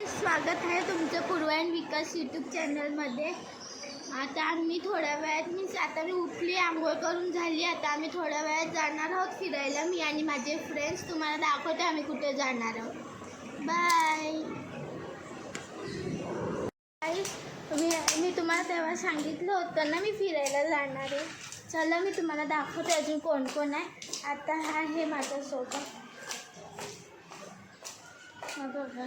स्वागत आहे तुमचं पूर्वा अँड विकास यूट्यूब चॅनलमध्ये. आता आम्ही थोड्या वेळात आता मी उठली, आंघोळ करून झाली. आता आम्ही थोड्या वेळात जाणार आहोत फिरायला, मी आणि माझे फ्रेंड्स. तुम्हाला दाखवते आम्ही कुठे जाणार आहोत. बाय. मी तुम्हाला तेव्हा सांगितलं होतं ना मी फिरायला जाणार आहे. चला मी तुम्हाला दाखवते अजून कोण कोण आहे. आता हा आहे माझ्यासोबत.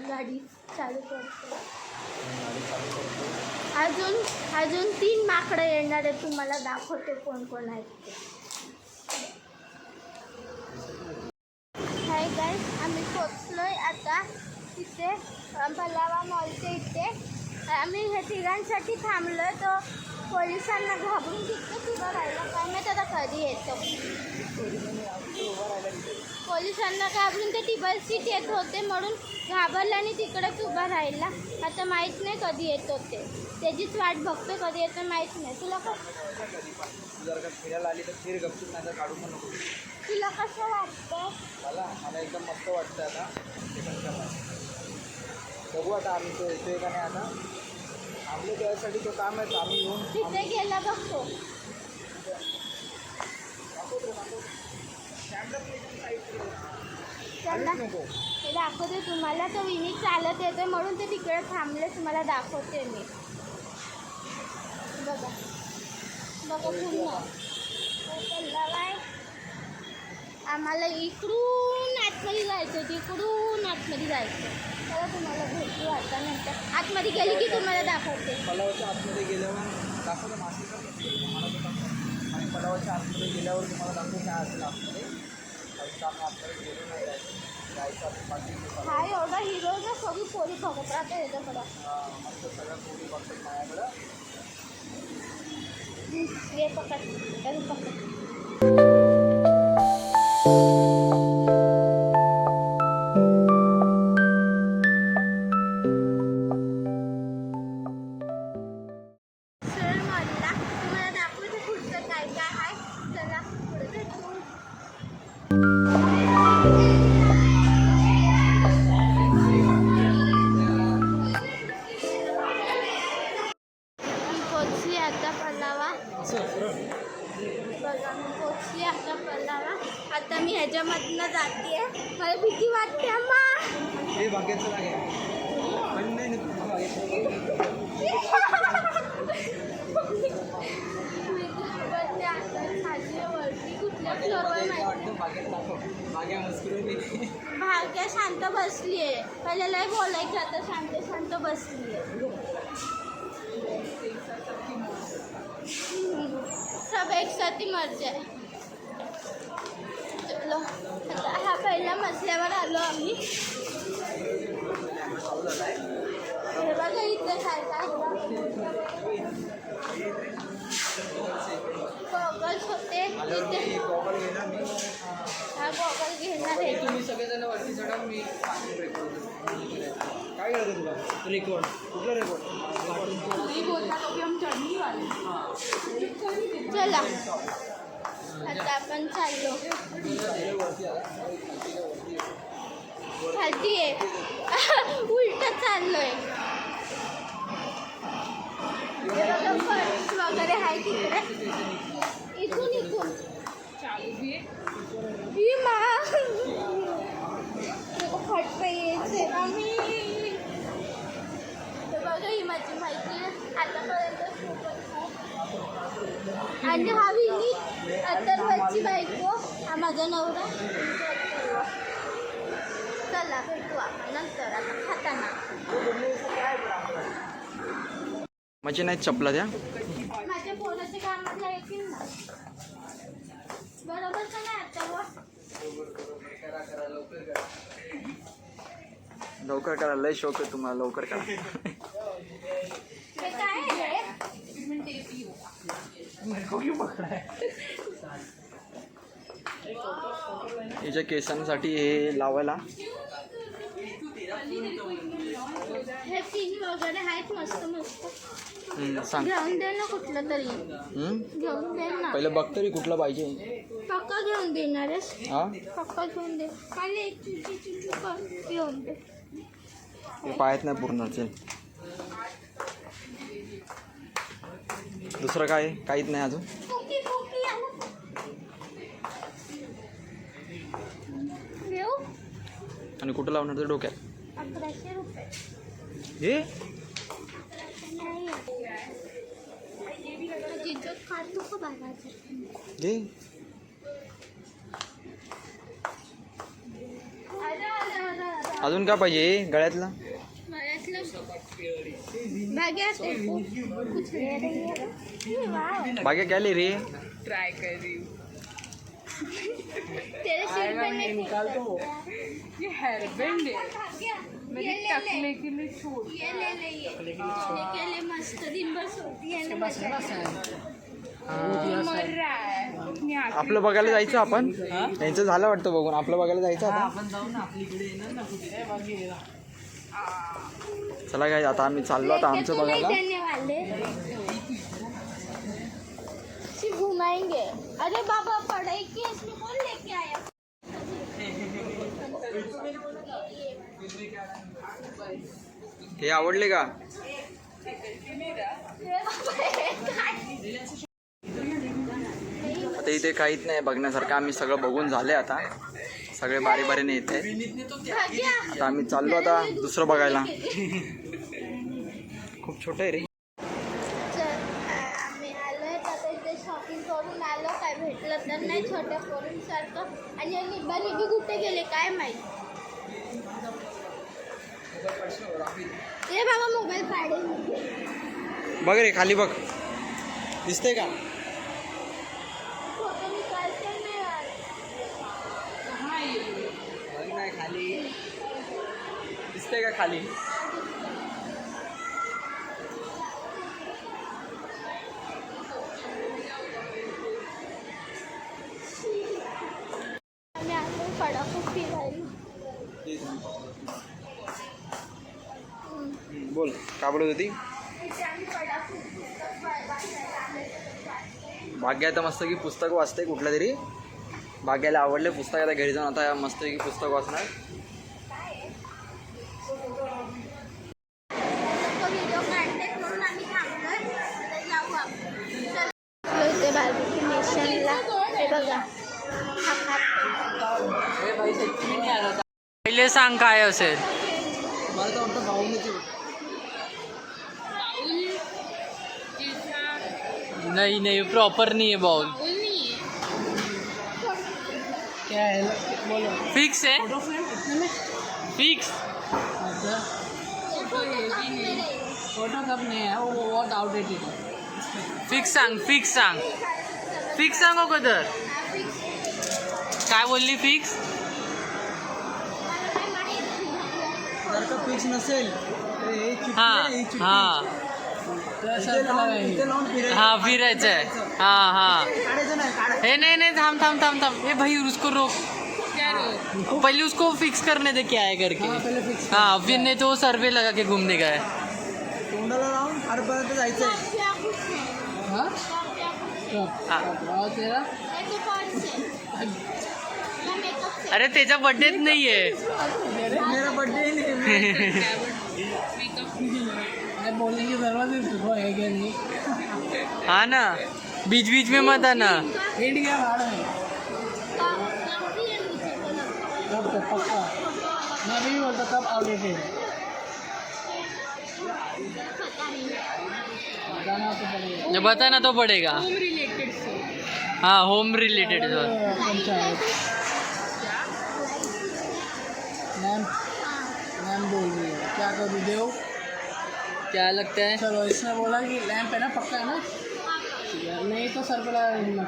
गाडी चालू करतो. अजून 3 माकडं येणार आहेत. तुम्हाला दाखवते कोण कोण आहेत ते. हाय गाईस, आम्ही पोचलोय आता तिथे पलावा मॉलच्या इथे. आम्ही हे तिघांसाठी थांबलोय. तो पोलिसांना घाबरून तिथेच उभं राहिला. काय माहीत आता कधी येतो. पोलिसांना घाबरून ते टेबल सीट येत होते म्हणून घाबरला आणि तिकडेच उभा राहिला. आता माहीत नाही कधी येतो ते. त्याचीच वाट बघतो, कधी येतो माहीत नाही. तुला फिरायला आली तर फिर गपचूप नाही तर काढू पण नको. तुला कसं वाटतं? मला एकदम मस्त वाटतं. आता बघू आता आम्ही तो येतोय का नाही. आता आपले त्यासाठी तो काम आहे. आम्ही येऊन तिथे गेला बघतो. ते दाखवते तुम्हाला. तो विनी चालत येते म्हणून ते तिकडे थांबले. तुम्हाला दाखवते मी. बघा पुन्हा काय आम्हाला इकडून आतमध्ये जायचं, तिकडून आतमध्ये जायचं. तर तुम्हाला भेटू आता नंतर. आतमध्ये गेली की तुम्हाला दाखवते. पलावाच्या आतमध्ये गेल्यावर दाखवतं आणि पलावाच्या आतमध्ये गेल्यावर तुम्हाला दाखवतो काय असेल आतमध्ये. हा एवढा हिरो ना सगळी पोरी बघत राहते याच्याकडं. सगळ्या पोरी बघतात माझ्याकडं. हे पकड. तुम्हाला दाखवते पुढचं काय काय आहे. चला पुढे भेटू. पोचली आता पलावा. बघा मी पोचली आता पलावा. आता मी ह्याच्यामधनं जाते. मला भीती वाटते अम्मा. हे बागेचं आहे पण नाही भाग्या शांत बसली आहे. पहिल्या लय बोलायचं, आता शांत बसली आहे. सब एक साथ ही मर जाए. चलो आता हा पहिल्या मजल्यावर आलो आम्ही. हे बघा इथे काय काय गॉगल्स होते इथे. हा गॉगल घेणार आहे. तुम्ही सगळेजण वरती चढा. मी काय करतो तुला रेकॉर्ड. कुठला रेकॉर्ड? चला आता आपण चाललो. खालती आहे. उलट चाललोय. फर्स्ट वगैरे आहे तिकडे. इथून ही मा फट यायचे आम्ही. बघा ही माझी माहिती आतापर्यंत आणि हा विनी अथर्वची बायको, हा माझा नवरा. चला भेटू आपण नंतर आता खाताना. माझी नाही चपला द्या. माझ्या पोराच्या कामातला येतील ना. बरोबर का नाही आता? लवकर करा. लय शौक आहे तुम्हाला. लवकर करा. हे काय आहे? याच्या केसांसाठी हे लावायला हे 3 वगैरे आहेत मस्त मस्त. सांग. घेऊन दे ना कुठलं तरी. घेऊन दे ना. पहिलं बघ तरी कुठलं पाहिजे. पक्का घेऊन देणार आहेस? हा पक्का घेऊन दे. खाली एक चिंचू घेऊन दे. ते पाहत नाही पूर्ण चल. दुसरं काय काहीच नाही अजून. आणि कुठं लावणार ते डोक्यात? 1100 रुपये. हे काढतो का बाळाचं? घे. अजून काय पाहिजे गळ्यातला? भाग्या क्या ले रे? ट्राई कर रही हूँ. तेरे सिर पे नहीं निकाल दो. ये हेयर बैंड है मेरे टकले के लिए छोड़. ये ले ले ये ले मस्त दिन भर सोती है ना. मर रहा है. अपनी आँखें आपलं बघायला जायचं आपण. यांचं झालं वाटतं बघून. आपलं बघायला जायचं आता. आपण जाऊ ना आपलीकडे येणार ना कुठे बाकी. चला काय आता आम्ही चाललो आता आमचं बघायला. देने वाले सिर्फ घुमाएंगे. अरे बाबा पढ़ाई की इसमें कौन लेके आया? हे आवडले का? आता इथे काहीच नाही बघण्यासारखं. आम्ही सगळं बघून झाले आता. सगळे बारी बारीने येते. आता आम्ही चाललो आता दुसरं बघायला. खूप छोटं आहे रे. आम्ही आलोय आता इथे शॉपिंग करून आलो. काय भेटलं तर नाही छोट्या पोरींसारखं. आणि निब्बा निब्बी कुठे गेले काय माहिती. ए बाबा मोबाईल काढेल. बघ रे खाली बघ. दिसतंय का? फोटो निकालते नाही यार. बघ नाही खाली. दिसतंय का खाली? आम्ही आलो फडाफट फिरायला. बोल का बोलत होती? इथे आम्ही फडाफट पुस्तक वाचायला आलोय. भाग्या आता मस्त की पुस्तक वाचते कुठलं तरी. भाग्याला आवडले पुस्तक. आता घरी जाऊन आता मस्त की पुस्तक वाचणार. व्हिडिओ काढते म्हणून आम्ही थांबलोय. आता जाऊ आपण. इथे बार्बेक्यू नेशनला हे बघा. पहिले सांग काय असेल. मला तर वाटतं भाऊनीची. नहीं नहीं प्रॉपर नहीं है बाउल. क्या है बोलो. फिक्स है फिक्स. फोटो कब नहीं है वो बहुत आउटडेटेड है. फिक्स सांग फिक्स सांग फिक्स सांग अगोदर. काय बोलली फिक्स. जर का फिक्स नसेल तर हे चिठ्ठी हा आहे, ही चिठ्ठी. हा इथे लावून फिरायचं. हा फिरायचं आहे. हा हा काढायचं नाही काढायचं. हे नहीं नहीं थाम थाम थाम थाम. ए भाई उसको रोक. पहले उसको फिक्स करने दे क्या है करके. हाँ फिर नहीं तो वो सर्वे लगा के घूमने का है. तोंडाला लावून फारपर्यंत जायचं आहे. हाँ अरे त्याचा बर्थडेच नाही आहे. मेरा बर्थडे नहीं. बोलने की जरूरत है क्या नहीं. हाँ ना बीच बीच में मत आना. हिट गया भाड़ा में पक्का. मैं भी बोलता कब आउटडेटेड. बताना तो पड़ेगा. हाँ होम रिलेटेड. पंचायत मैम बोल रही है क्या करूँ देव. क्या लगता है. चलो इसने बोला कि लैंप है ना पक्का है ना. नहीं तो सर पर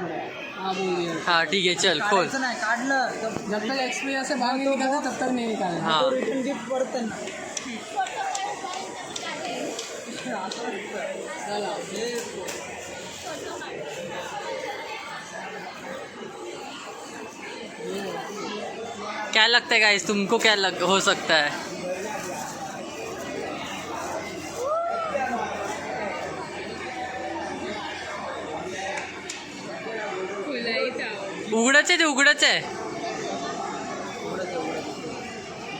पड़ेगा. हाँ बोल दिया. हाँ ठीक है चल खोल. काढायचं नाही. काढलं तर जब तक एक्सपीरियंस से बाहर नहीं निकलता तब तक नहीं निकालना. हाँ रिटर्न गिफ्ट परत. चला. क्या लगता है गाइस तुमको क्या हो सकता है. उघडच आहे ते उघडच आहे.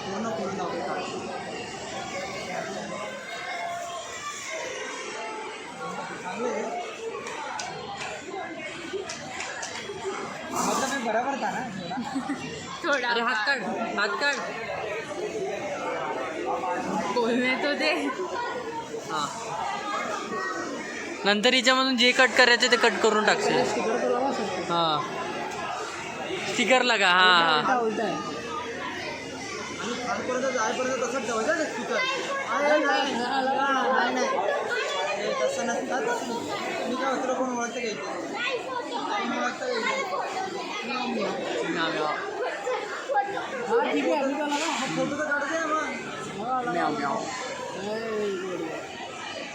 पूर्ण थोडा अरे हात काढ, हात काढ. बोलणे तो ते हां, नंतर हिच्यामधून जे कट करायचे ते कट करून टाकशील. हां, स्टिकर लगा. हां हां, उलट आहे जायपर्यंत तसंच ठेवायचं स्पीकर. नाही तसं नसतं. मी काय होतं कोण ओळखतं घ्यायचं ठीक आहे फोटो तर काढते ना मग.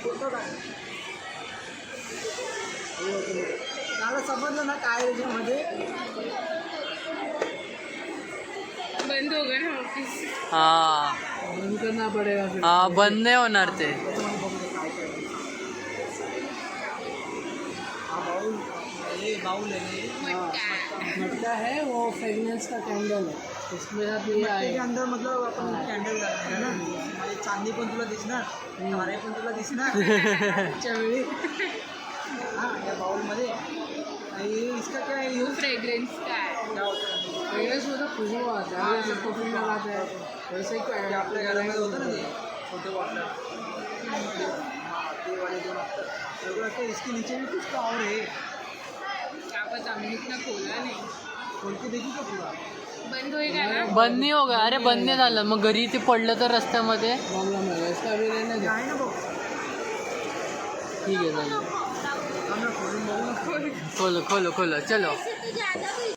फोटो काढ. मला समजलं ना काय त्याच्यामध्ये. बंद हो गया ना ऑफिस. हां बंद करना पडेगा फिर. हां, बंद नाही होणार ते. बाउल है मटका है वो फ्रेगनेंस का कैंडल है, इसमें आप ये के अंदर मतलब आपण कॅन्डल आहे ना. म्हणजे चांदी पण तुला दिसणार, तारे पण तुला दिसणार त्यावेळी. हां या बाउलमध्ये. इसका क्या है यूज? फ्रेग्रेंस का है. फ्रेगनेंस मतलब खुशबू आता है, जैसे परफ्यूम लगाते हैं वैसे ही आपल्या घरामध्ये होतं ना ते छोटे बॉटल. ते वाले दोन असतात सगळं असतं. इसके नीचे भी कुछ तो और है. क्या पता, हमने इतना खोला नहीं. खोल के देखी का पूरा. बंद होएगा ना. बंद नाही हो गया. अरे बंद नाही झालं, मग घरी ते पडलं तर रस्त्यामध्ये. आहे ना बघ. ठीक आहे, चालेल. खोलून बघू ना. खोलो खोलो खोलो, चलो. ऐसे तो ज्यादा भी